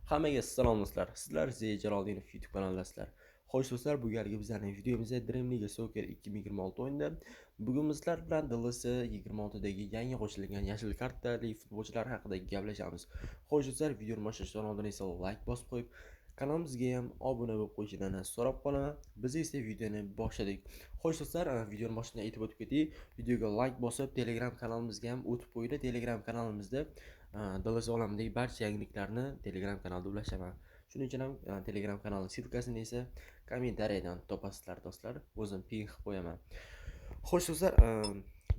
Hammaga salom do'stlar. Sizlar Ziya Jaloliddinov YouTube kanalidasizlar. Xo'sh do'stlar, bu galgi bizlarning videomizda Dream League Soccer 2026 o'yinida bugun bizlar bilan DLC 26 dagi yangi qo'shilgan yashil kartali futbolchilar haqida gaplashamiz. Xo'sh do'stlar, videoni boshlashdan oldin esa like bosib qo'yib, kanalimizga ham obuna bo'lib qo'yishingizni so'rab qolaman. Biz esa videoni boshladik. Xo'sh do'stlar, videoni boshidan aytib o'tib ketdik. Videoga like bosib, Telegram kanalimizga ham o'tib qo'yinglar. Telegram kanalimizda DLC olamidagi barcha yangiliklarni Telegram kanalida ulashaman. Shuning uchun ham Telegram kanali silkasini esa kommentariyadan topasizlar do'stlar. O'zim pin qilib qo'yaman. Xo'sh do'stlar,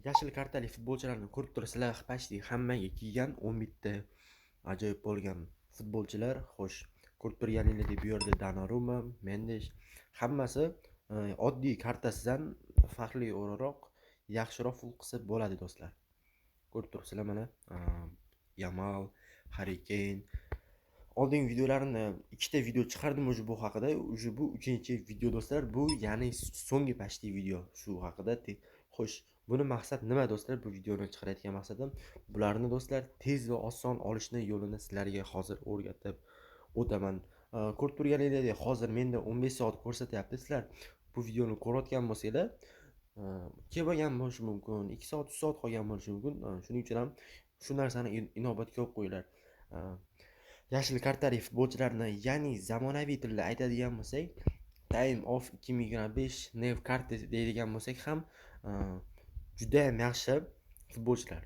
yashil kartali futbolchilarni ko'rib turibsizlar, почти hammaga kelgan 11 ta ajoyib bo'lgan futbolchilar. Xo'sh, ko'rib turganingizdek bu yerda Donnarumma, Mendes hammasi oddiy kartasidan farqli o'raroq yaxshiroq full qilsa bo'ladi do'stlar. Ko'rib turibsizlar mana Yamal, Harry Kane. Oldingi videolarimni ikkita video chiqardim o'sha bu haqida. O'sha bu 3-chi video do'stlar. Bu ya'ni so'nggi почти video shu haqida. Xo'sh, buni maqsad nima do'stlar? Bu videoni chiqarayotgan maqsadim bularni do'stlar tez va oson olishni yo'lini sizlarga hozir o'rgatib o'taman. Ko'rib turganingizdek, hozir menda 15 soat ko'rsatyapti. Sizlar bu videoni ko'rayotgan bo'lsanglar, kelmagan bo'lishi mumkin, 2 soat, 3 soat qolgan bo'lishi mumkin. Shuning uchun ham shu narsani inobatga olib qo'yinglar. Yashil kartali futbolchilarni, ya'ni zamonaviy tilda aytadigan bo'lsak, Time of 2025 Nev karti deydigan bo'lsak ham juda ham yaxshi futbolchilar.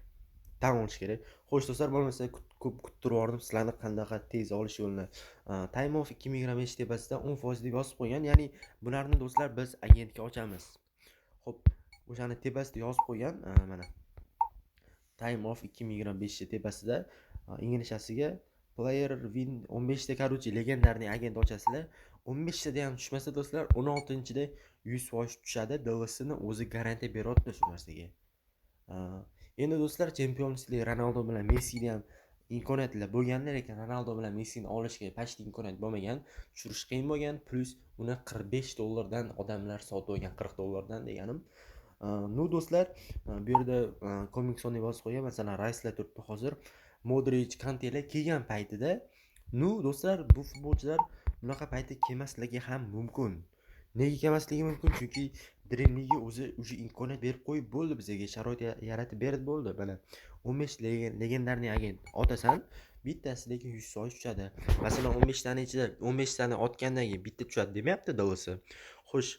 Tan olish kerak. Xo'sh do'stlar, bo'lmasa ko'p kuttirib yubordim sizlarni qanaqa tez olish yo'lini. Time of 2025 tepasida 10% deb yozib qo'ygan. Ya'ni bularni do'stlar biz agentga ochamiz. Xo'p, o'shani tepasida yozib qo'ygan mana. Time of 2025 tepasida inglizchasiga player win 15 ta короче legendarniy agent ochasizlar. 15 tada ham tushmasa do'stlar, 16-da 100% tushadi. DLS'ni o'zi garantiya beradi shu narsaga. Endi do'stlar, Champions League Ronaldo bilan Messini ham imkoniyatlar bo'lganlar ekan, Ronaldo bilan Messini olishga почти imkoniyat bo'lmagan, tushirish qiyin bo'lgan, plus uni $45 odamlar sotib olgan, $40 deganim. Nu do'stlar, bu yerda Comicsonni yozib qo'ygan, masalan, Rayslar turibdi hozir. Modric, Kantelar kelgan paytida, nu do'stlar, bu futbolchilar bunaqa paytda kelmasligi ham mumkin. Nega kelmasligi mumkin? Chunki Dream League o'zi imkoniyat berib qo'yib bo'ldi, bizga sharoit yaratib berdi bo'ldi. Mana 15 legendarniy agent otasan, bittasi lekin 100% tushadi. Masalan, 15 tani ichida 15 tani otgandan keyin bitta tushadi demayapti DLS. Xo'sh,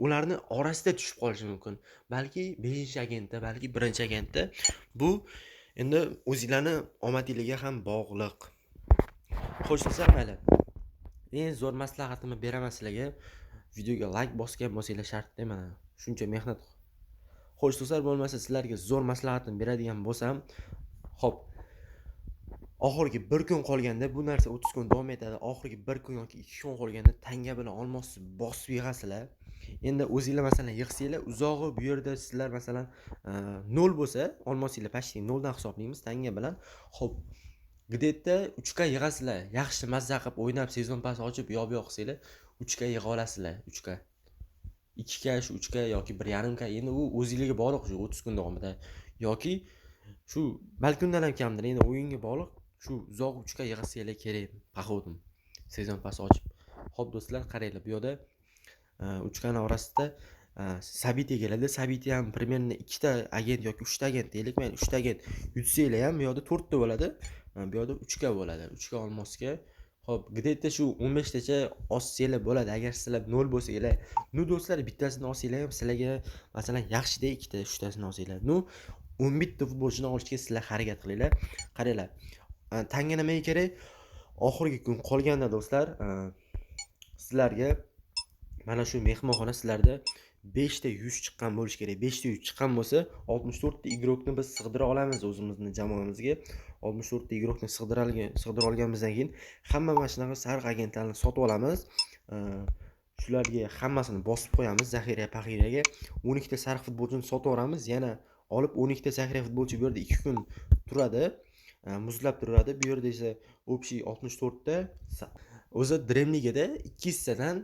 ularni orasida tushib qolishi mumkin. Balki 5-agentda, balki 1-agentda. Bu endi o'zingizlarning omadingizga ham bog'liq. Xo'sh do'stlar, mayli. Eng zo'r maslahatimni beraman sizlarga. Videoga like bosgan bo'lsanglar shart emas. Shuncha mehnat. Xo'sh do'stlar, bo'lmasa sizlarga zo'r maslahatim beradigan bo'lsam, xo'p. Oxirgi 1 kun qolganda, bu narsa 30 kun davom etadi. Oxirgi 1 kun yoki 2 kun qolganda tanga bilan olmosni bosib yig'asizlar. Endi o'zingizlar masalan yig'sanglar, uzog'i bu yerda sizlar masalan 0 bo'lsa, olmosinglar почти 0 dan hisoblaymiz tanga bilan. Xo'p, где-то 3 ga yig'asizlar. Yaxshi mazza qilib o'ynab, sezon pas ochib, yo'q qilsanglar, 3 ga yig'a olasizlar, 3 ga. 2 ga, shu 3 ga yoki 1,5 ga. Endi u o'zingizga bog'liq shu 30 kun davomida. Yoki shu balki undan ham kamdir. Endi o'yinga bog'liq. Shu uzoq 3 ga yig'asanglar kerak. Paxodim. Sezon pas ochib. Xo'p do'stlar, qaranglar, bu yerda 3 ganing orasida Sabiti keladi. Sabiti ham примерно 2 ta agent yoki 3 ta agent deylik. Men 3 ta agent yutsanglar ham bu yerda 4 ta bo'ladi. Bu yerda 3 ga bo'ladi. 3 ga olmosga. Xo'p, где-то shu 15 tacha ossanglar bo'ladi. Agar sizlar 0 bo'lsanglar, nu do'stlar, bittasini olsanglar ham sizlarga masalan yaxshida 2 ta, 3 tasini olsanglar, nu 11 ta futbolchini olishga sizlar harakat qilinglar. Qaranglar. Tanga nimaga kerak? Oxirgi kun qolganda do'stlar, sizlarga mana shu mehmonxona sizlarda 5 ta 100 chiqqan bo'lish kerak. 5 ta 100 chiqqan bo'lsa, 64 ta igrokni biz sig'dira olamiz o'zimizning jamoamizga. 64 ta igrokni sig'dira olganimizdan keyin hamma mana shunaqa sariq agentlarni sotib olamiz. Shularga hammasini bosib qo'yamiz zaxira paxiraga. 12 ta sariq futbolchini sotib olamiz. Yana olib 12 ta zaxira futbolchi bu yerda 2 kun turadi. Muzlab turadi. Bu yerda esa общий 64 ta. O'zi Dream Ligada 200 tadan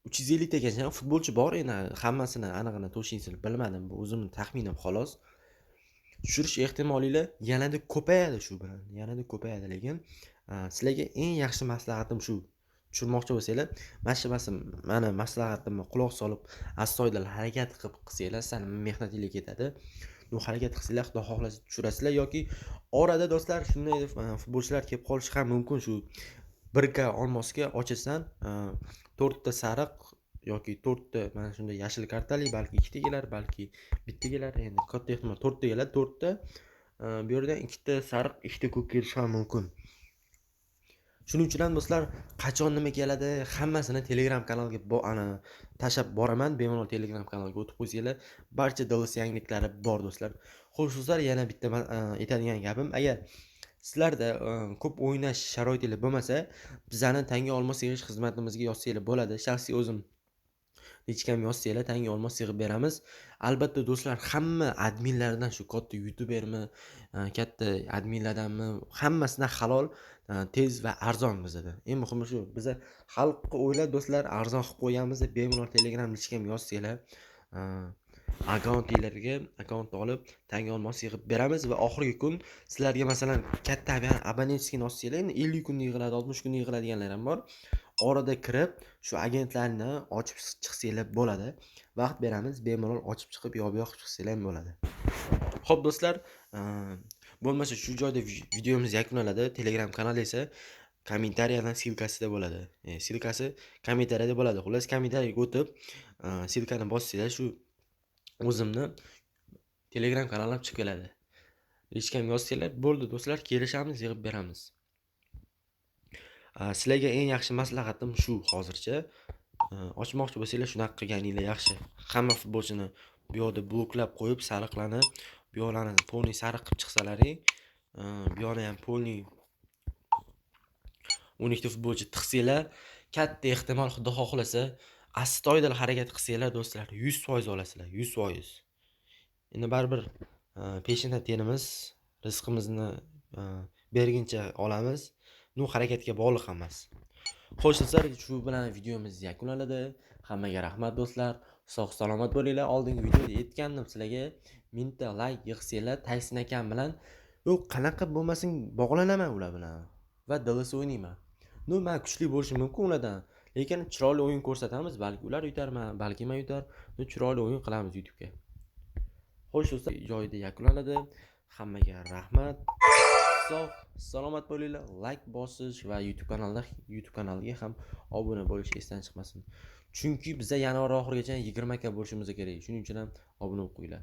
350 tagacha futbolchi bor. Endi hammasini aniqini to'shinsiz bilmadim. Bu o'zimning taxminim xolos. Tushirish ehtimolinglar yanada ko'payadi shu bilan. Yanada ko'payadi, lekin Sizlarga eng yaxshi maslahatim shu. Tushunmoqchi bo'lsanglar, mana maslahatimga quloq solib, astoydil harakat qilib qilsanglar, sal mehnatingiz ketadi. Bu harakat qilsanglar, Xudo xohlasa tushirasizlar yoki orada do'stlar shunday futbolchilar kelib qolishi ham mumkin. Shu 1K olmosga ochasan, 4 ta sariq yoki 4 ta mana shunday yashil kartali, balki 2 ta kelar, balki bitta kelar. Endi katta ehtimol 4 ta keladi, 4 ta. Bu yerdan 2 ta sariq, 2 ta ko'k kelishi ham mumkin. Shuning uchun ham do'stlar, qachon nima keladi, hammasini Telegram kanalga tashab boraman. Bemalol Telegram kanalga o'tib qo'ysanglar, barcha DLC yangiliklari bor do'stlar. Xo'sh do'stlar, yana bitta aytadigan gapim, agar sizlarda ko'p o'ynash sharoitingiz bo'lmasa, bizani tanga olmos yig'ish xizmatimizga yozsanglar bo'ladi. Shaxsiy o'zim hechkam yozsanglar tanga olmos yig'ib beramiz. Albatta do'stlar, hamma adminlardan, shu katta youtubermi, katta adminlardanmi, hammasidan halol, tez va arzon bizada. Eng muhimi shu, biza xalqqa o'ylab do'stlar arzon qilib qo'yganmiz. Bemalol Telegram hechkam yozsanglar, akkauntni olib tanga olmos yig'ib beramiz va oxirgi kun sizlarga masalan katta abonentskini olsanglar, endi 50 kunda yig'iladi, 60 kunda yig'iladiganlar ham bor. Orada kirib shu agentlarni ochib chiqsanglar bo'ladi. Vaqt beramiz, bemalol ochib chiqib yo'q chiqsanglar ham bo'ladi. Xo'p do'stlar, bo'lmasa shu joyda videomiz yakunlanadi. Telegram kanali esa kommentariyadan silkasida bo'ladi. Silkasi kommentariyada bo'ladi. Xullas, kommentariyaga o'tib, silkani bossanglar shu o'zimni Telegram kanalim chiqib keladi. Hech kim yozsanglar bo'ldi do'stlar, kelishamiz, yig'ib beramiz. Sizlarga eng yaxshi maslahatim shu hozircha. Ochmoqchi bo'lsanglar shunaqa qilganinglar yaxshi. Hamma futbolchini bu yoqda bloklab qo'yib, sariqlarni bu yoqlarni polniy sariq qilib chiqsalaring, bu yoqni ham polniy 12 ta futbolchi tiqsanglar, katta ehtimol Xudo xohlasa astoydil harakat qilsanglar do'stlar, 100% olasizlar, 100%. Endi baribir peshinda terimiz, rizqimizni berguncha olamiz. Nu harakatga bog'liq hammasi. Xo'sh do'stlar, shu bilan videomiz yakunlanadi. Hammaga rahmat do'stlar. Sog' salomat bo'linglar. Oldingi videoda aytgandim sizlarga, mingta like yig'sanglar, Tayson akam bilan yo'q qanaqa bo'lmasin bog'lanaman ular bilan va DLC o'ynayman. Nu men kuchli bo'lishim mumkin ulardan, lekin chiroyli o'yin ko'rsatamiz, balki ular yutarman, balki men yutar. Nu chiroyli o'yin qilamiz YouTube'ga. Xo'sh do'stlar, joyida yakunlanadi. Hammaga rahmat. Sog' salomat bo'linglar. Like bosish va YouTube kanaliga ham obuna bo'lish esdan chiqmasin. Chunki biza yanvar oxirigacha 20 ka bo'lishimiz kerak. Shuning uchun ham obuna bo'lib qo'yinglar.